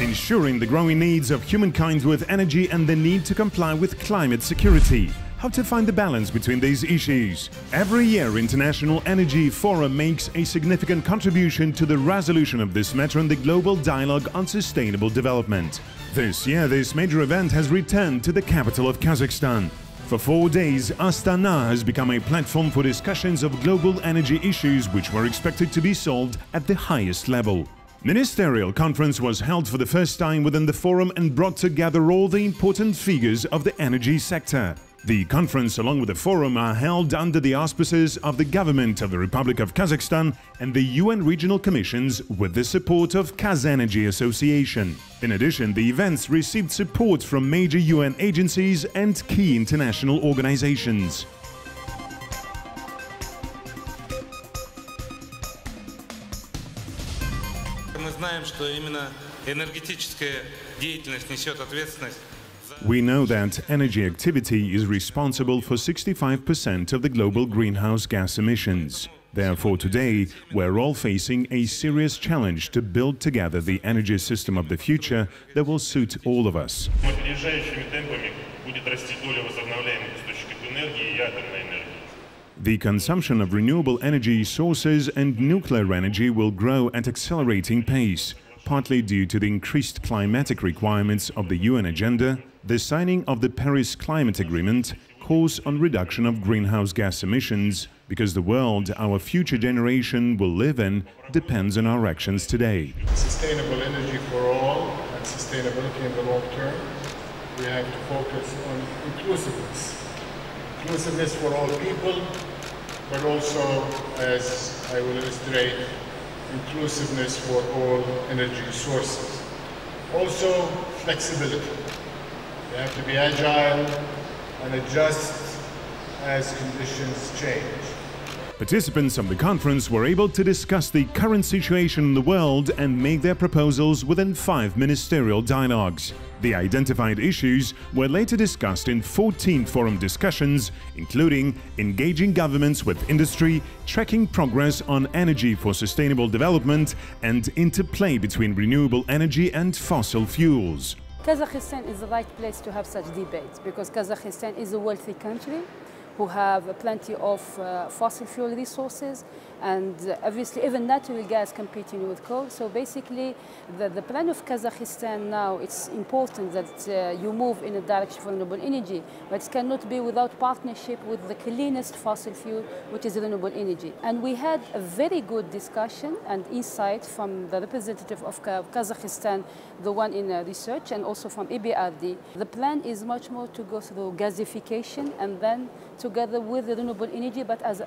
ensuring the growing needs of humankind with energy and the need to comply with climate security. How to find the balance between these issues? Every year, International Energy Forum makes a significant contribution to the resolution of this matter in the global dialogue on sustainable development. This year, this major event has returned to the capital of Kazakhstan. For 4 days, Astana has become a platform for discussions of global energy issues which were expected to be solved at the highest level. Ministerial Conference was held for the first time within the forum and brought together all the important figures of the energy sector. The conference, along with the forum, are held under the auspices of the government of the Republic of Kazakhstan and the UN regional commissions with the support of KAZENERGY Association. In addition, the events received support from major UN agencies and key international organizations. Мы знаем, что именно энергетическая деятельность несет ответственность. We know that energy activity is responsible for 65% of the global greenhouse gas emissions. Therefore, today, we're all facing a serious challenge to build together the energy system of the future that will suit all of us. The consumption of renewable energy sources and nuclear energy will grow at accelerating pace, partly due to the increased climatic requirements of the UN agenda, the signing of the Paris Climate Agreement, course on reduction of greenhouse gas emissions, because the world our future generation will live in depends on our actions today. Sustainable energy for all and sustainability in the long term, we have to focus on inclusiveness. Inclusiveness for all people, but also, as I will illustrate, inclusiveness for all energy sources. Also, flexibility. We have to be agile and adjust as conditions change. Participants of the conference were able to discuss the current situation in the world and make their proposals within 5 ministerial dialogues. The identified issues were later discussed in 14 forum discussions, including engaging governments with industry, tracking progress on energy for sustainable development, and interplay between renewable energy and fossil fuels. Kazakhstan is the right place to have such debates because Kazakhstan is a wealthy country who have plenty of fossil fuel resources and obviously even natural gas competing with coal. So basically the plan of Kazakhstan now, it's important that you move in a direction for renewable energy, but it cannot be without partnership with the cleanest fossil fuel, which is renewable energy. And we had a very good discussion and insight from the representative of Kazakhstan, the one in research, and also from EBRD. The plan is much more to go through gasification and then together with the renewable energy, but as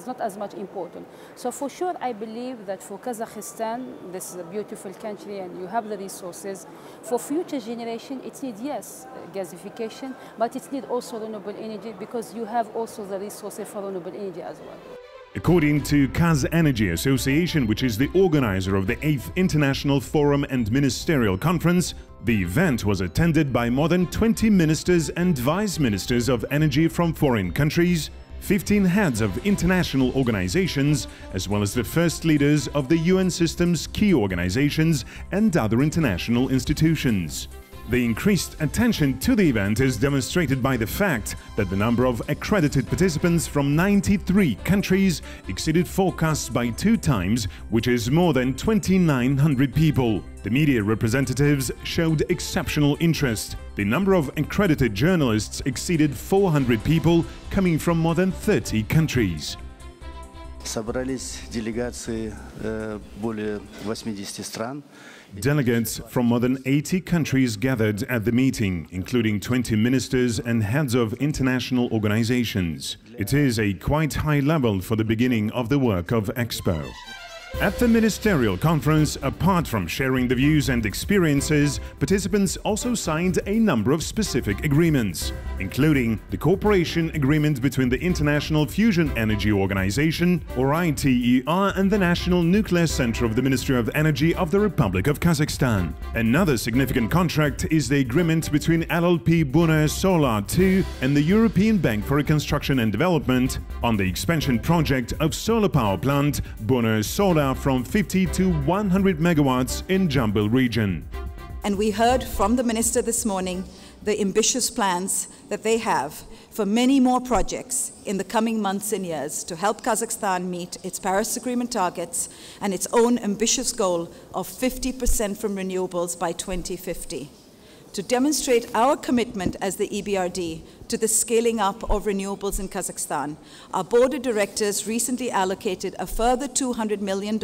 not as much important. So for sure, I believe that for Kazakhstan, this is a beautiful country and you have the resources. For future generation, it needs, yes, gasification, but it needs also renewable energy because you have also the resources for renewable energy as well. According to KAZENERGY Association, which is the organizer of the 8th International Forum and Ministerial Conference, the event was attended by more than 20 ministers and vice ministers of energy from foreign countries, 15 heads of international organizations, as well as the first leaders of the UN system's key organizations and other international institutions. The increased attention to the event is demonstrated by the fact that the number of accredited participants from 93 countries exceeded forecasts by 2 times, which is more than 2,900 people. The media representatives showed exceptional interest. The number of accredited journalists exceeded 400 people, coming from more than 30 countries. Собрались делегации более 80 стран. Delegates from more than 80 countries gathered at the meeting, including 20 ministers and heads of international organizations. It is a quite high level for the beginning of the work of Expo. At the Ministerial Conference, apart from sharing the views and experiences, participants also signed a number of specific agreements, including the cooperation agreement between the International Fusion Energy Organization, or ITER, and the National Nuclear Center of the Ministry of Energy of the Republic of Kazakhstan. Another significant contract is the agreement between LLP Buna Solar 2 and the European Bank for Reconstruction and Development on the expansion project of solar power plant Buna Solar from 50 to 100 megawatts in Jambal region. And we heard from the Minister this morning the ambitious plans that they have for many more projects in the coming months and years to help Kazakhstan meet its Paris Agreement targets and its own ambitious goal of 50% from renewables by 2050. To demonstrate our commitment as the EBRD to the scaling up of renewables in Kazakhstan, our board of directors recently allocated a further $200 million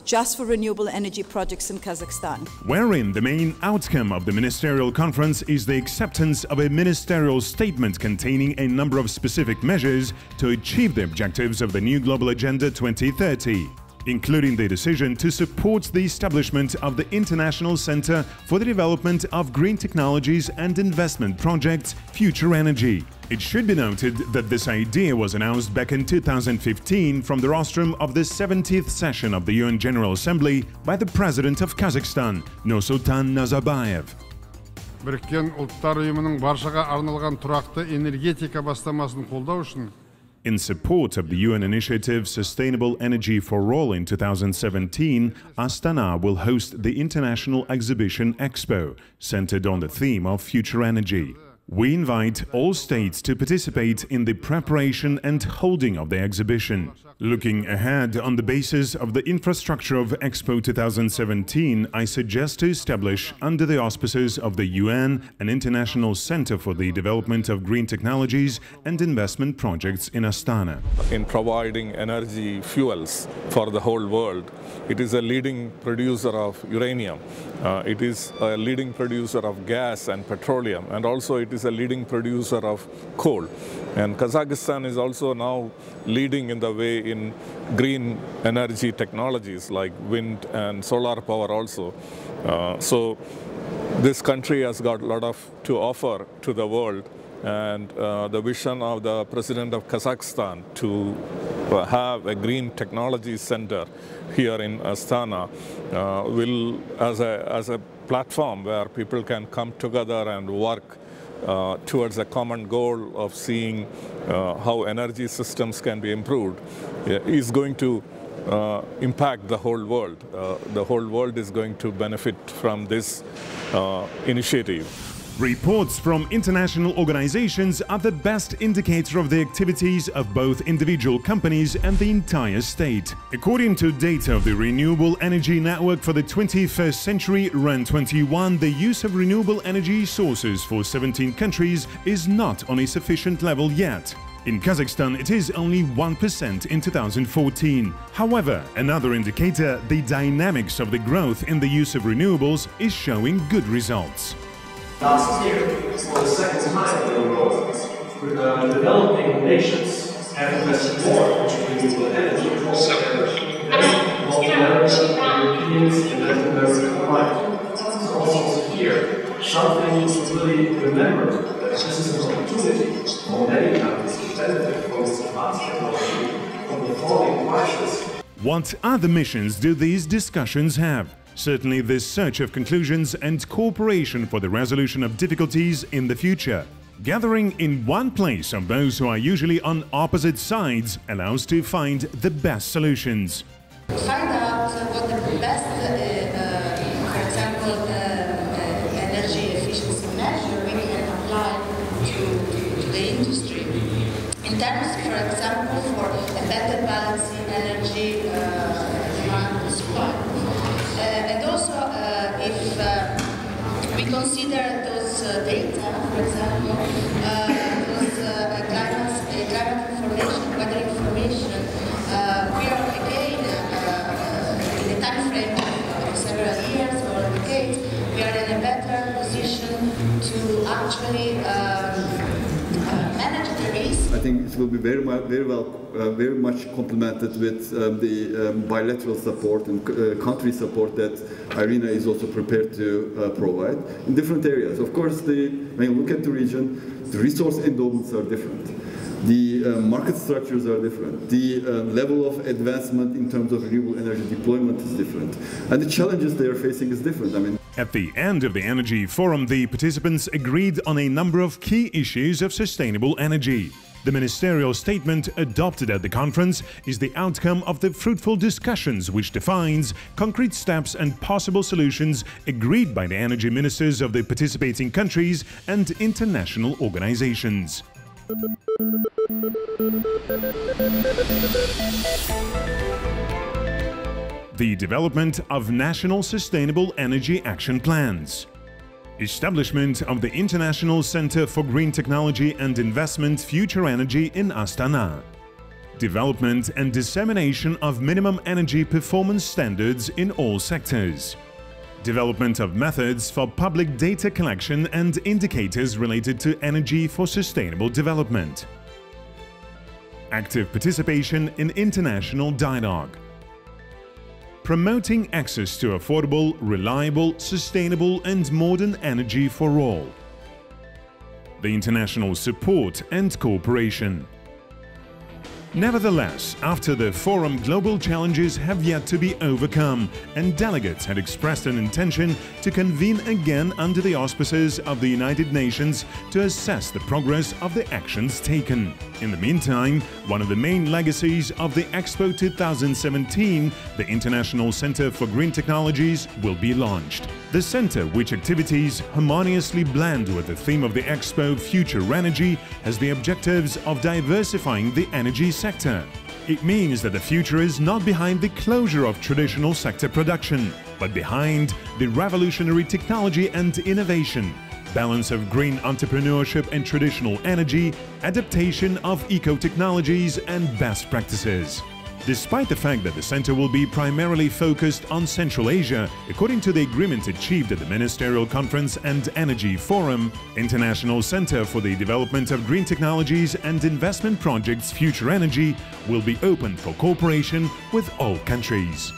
just for renewable energy projects in Kazakhstan. Wherein the main outcome of the Ministerial Conference is the acceptance of a ministerial statement containing a number of specific measures to achieve the objectives of the new Global Agenda 2030. Including the decision to support the establishment of the International Center for the Development of Green Technologies and Investment Projects, Future Energy. It should be noted that this idea was announced back in 2015 from the rostrum of the 70th session of the UN General Assembly by the President of Kazakhstan, Nursultan Nazarbayev. Біріккен ұлттар ұйымының баршаға арналған тұрақты энергетика бастамасын қолдау үшін In support of the UN initiative Sustainable Energy for All in 2017, Astana will host the International Exhibition Expo, centered on the theme of future energy. We invite all states to participate in the preparation and holding of the exhibition. Looking ahead, on the basis of the infrastructure of Expo 2017, I suggest to establish, under the auspices of the UN, an international center for the development of green technologies and investment projects in Astana. In providing energy fuels for the whole world, it is a leading producer of uranium. It is a leading producer of gas and petroleum, and also it is a leading producer of coal. And Kazakhstan is also now leading in the way in green energy technologies like wind and solar power also. So this country has got a lot to offer to the world, and the vision of the President of Kazakhstan to have a green technology center here in Astana will, as a platform where people can come together and work towards a common goal of seeing how energy systems can be improved, is going to impact the whole world. The whole world is going to benefit from this initiative. Reports from international organizations are the best indicator of the activities of both individual companies and the entire state. According to data of the Renewable Energy Network for the 21st Century, REN21, the use of renewable energy sources for 17 countries is not on a sufficient level yet. In Kazakhstan, it is only 1% in 2014. However, another indicator, the dynamics of the growth in the use of renewables, is showing good results. Last year, for the second time in a row, developing nations have invested more in renewable energy. North America, Europeans, and Latin America combined. So also here, something to really remember that this is an opportunity for many countries to benefit from this advanced technology, from the falling prices. What other missions do these discussions have? Certainly the search of conclusions and cooperation for the resolution of difficulties in the future. Gathering in one place of those who are usually on opposite sides allows to find the best solutions. Find out what the best, for example, energy efficiency measure we can apply to the industry. In terms, for example, for a better balancing energy demand and supply. And also, if we consider those data, for example, those climate information, weather information, we are again in a time frame of several years or decades, we are in a better position to actually manage the risk. I think it will be very much complemented with the bilateral support and country support that IRENA is also prepared to provide in different areas. Of course, when you look at the region, the resource endowments are different. The market structures are different. The level of advancement in terms of renewable energy deployment is different. And the challenges they are facing is different. I mean, at the end of the Energy Forum, the participants agreed on a number of key issues of sustainable energy. The ministerial statement adopted at the conference is the outcome of the fruitful discussions which defines concrete steps and possible solutions agreed by the energy ministers of the participating countries and international organizations. The development of national sustainable energy action plans. Establishment of the International Center for Green Technology and Investment Future Energy in Astana. Development and dissemination of minimum energy performance standards in all sectors. Development of methods for public data collection and indicators related to energy for sustainable development. Active participation in international dialogue. Promoting access to affordable, reliable, sustainable and modern energy for all. The international support and cooperation. Nevertheless, after the forum, global challenges have yet to be overcome, and delegates had expressed an intention to convene again under the auspices of the United Nations to assess the progress of the actions taken. In the meantime, one of the main legacies of the Expo 2017, the International Center for Green Technologies, will be launched. The center, which activities harmoniously blend with the theme of the Expo Future Energy, has the objectives of diversifying the energy sector. It means that the future is not behind the closure of traditional sector production, but behind the revolutionary technology and innovation, balance of green entrepreneurship and traditional energy, adaptation of eco-technologies and best practices. Despite the fact that the center will be primarily focused on Central Asia, according to the agreement achieved at the Ministerial Conference and Energy Forum, International Center for the Development of Green Technologies and Investment Projects Future Energy will be open for cooperation with all countries.